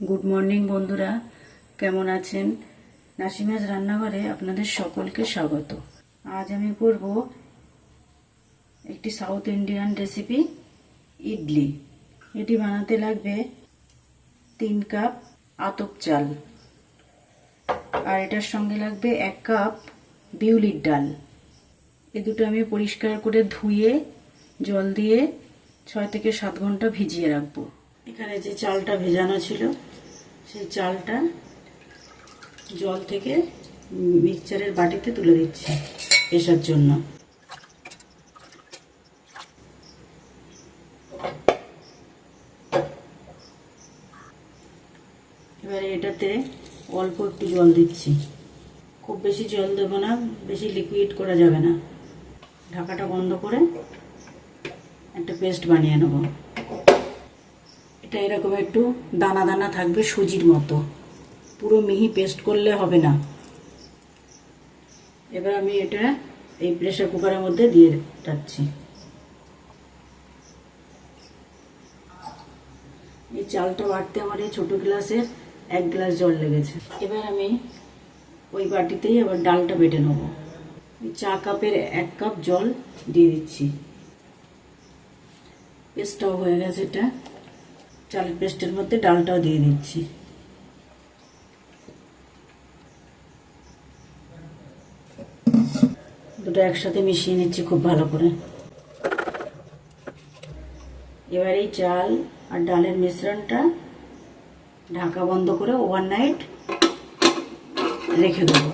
Good morning বন্ধুরা, কেমন আছেন? নাসিমাজ রান্নাঘরে আপনাদের সকলকে স্বাগত। আজ আমি করব একটি সাউথ ইন্ডিয়ান রেসিপি, ইডলি। এটি বানাতে লাগবে 3 কাপ আতপ চাল, আর এটার সঙ্গে লাগবে 1 কাপ বিউলির ডাল। এ দুটো আমি পরিষ্কার করে ধুয়ে জল দিয়ে 6 থেকে 7 ঘন্টা ভিজিয়ে রাখবো। এখানে যে চালটা ভেজানো ছিল, সেই চালটা জল থেকে মিক্সচারের বাটিতে তুলে দিচ্ছি পেশার জন্য। এবারে এটাতে অল্প একটু জল দিচ্ছি, খুব বেশি জল দেবো না, বেশি লিকুইড করা যাবে না। ঢাকাটা বন্ধ করে একটা পেস্ট বানিয়ে নেব। এটা এরকম একটু দানা দানা থাকবে, সুজির মতো, পুরো মিহি পেস্ট করলে হবে না। এবার আমি এটা এই প্রেসার কুকারের মধ্যে দিয়ে রাখছি। এই চালটা বাটতে আমার এই ছোটো গ্লাসের 1 গ্লাস জল লেগেছে। এবার আমি ওই বাটিতেই আবার ডালটা বেটে নেব। চা কাপের 1 কাপ জল দিয়ে দিচ্ছি। পেস্টটাও হয়ে গেছে, এটা চালের পেস্টের মধ্যে ডালটাও দিয়ে দিচ্ছি। দুটো একসাথে মিশিয়ে নিচ্ছি খুব ভালো করে। এবার এই চাল আর ডালের মিশ্রণটা ঢাকা বন্ধ করে ওভারনাইট রেখে দেবো।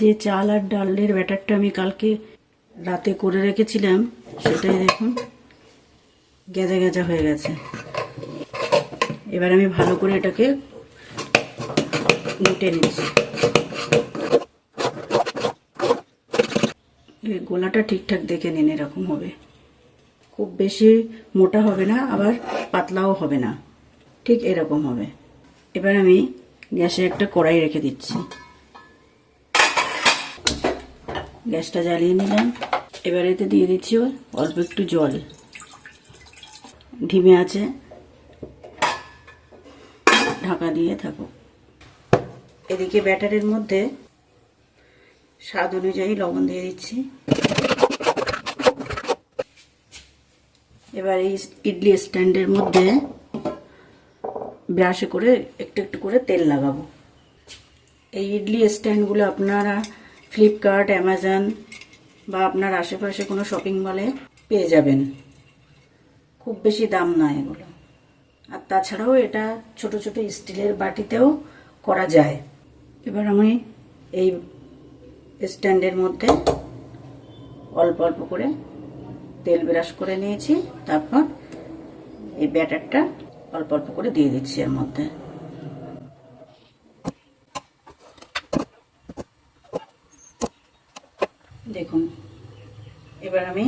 যে চাল আর ডালের ব্যাটারটা আমি কালকে রাতে করে রেখেছিলাম, সেটাই দেখুন গেজা গেজা হয়ে গেছে। এবার আমি ভালো করে এটাকে ঘুটে নিচ্ছি। গোলাটা ঠিকঠাক দেখে নিন, এরকম হবে। খুব বেশি মোটা হবে না, আবার পাতলাও হবে না, ঠিক এরকম হবে। এবার আমি গ্যাসে একটা কড়াই রেখে দিচ্ছি। গ্যাসটা জ্বালিয়ে নিলাম। এবার এতে দিয়ে দিচ্ছি অল্প একটু জল। ঢিমে আছে, ঢাকা দিয়ে থাকো। এদিকে ব্যাটারের মধ্যে স্বাদ অনুযায়ী লবণ দিয়ে দিচ্ছি। এবার এই ইডলি স্ট্যান্ডের মধ্যে ব্রাশে করে একটু একটু করে তেল লাগাবো। এই ইডলি স্ট্যান্ডগুলো আপনারা ফ্লিপকার্ট, অ্যামাজন বা আপনার আশেপাশে কোনো শপিং মলে পেয়ে যাবেন। খুব বেশি দাম না এগুলো। আর তাছাড়াও এটা ছোট ছোট স্টিলের বাটিতেও করা যায়। এবার আমি এই স্ট্যান্ডের মধ্যে অল্প অল্প করে তেল ব্রাশ করে নিয়েছি। তারপর এই ব্যাটারটা অল্প অল্প করে দিয়ে দিচ্ছি এর মধ্যে। দেখুন, এবার আমি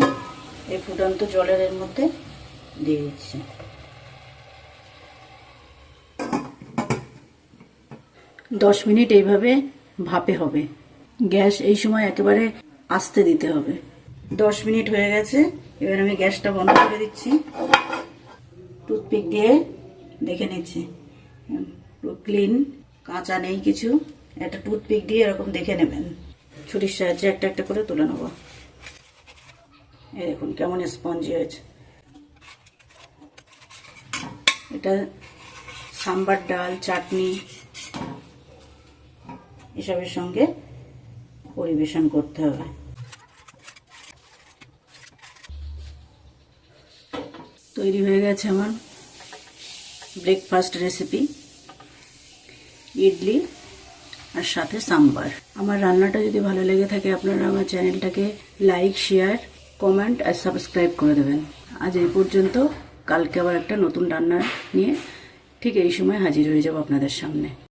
এই ফুটন্ত জলের এর মধ্যে দিয়ে দিচ্ছি। দশ মিনিট এইভাবে ভাপে হবে। গ্যাস এই সময় একেবারে আস্তে দিতে হবে। 10 মিনিট হয়ে গেছে। এবার আমি গ্যাসটা বন্ধ করে দিচ্ছি। টুথপিক দিয়ে দেখে নিচ্ছি পুরো ক্লিন, কাঁচা নেই কিছু। একটা টুথপিক দিয়ে এরকম দেখে নেবেন। ছুরির সাহায্যে একটা একটা করে তুলে নেব। এই দেখুন কেমন স্পঞ্জি হয়েছে। এটা সাম্বার ডাল, চাটনি এসবের সঙ্গে পরিবেশন করতে হবে। তৈরি হয়ে গেছে আমার ব্রেকফাস্ট রেসিপি, ইডলি আর সাথে সাম্বার। আমার রান্নাটা যদি ভালো লেগে থাকে, আপনারা আমার চ্যানেলটাকে লাইক, শেয়ার, কমেন্ট আর সাবস্ক্রাইব করে দেবেন। আজ এই পর্যন্ত। কালকে আবার একটা নতুন রান্না নিয়ে ঠিক এই সময় হাজির হয়ে যাব আপনাদের সামনে।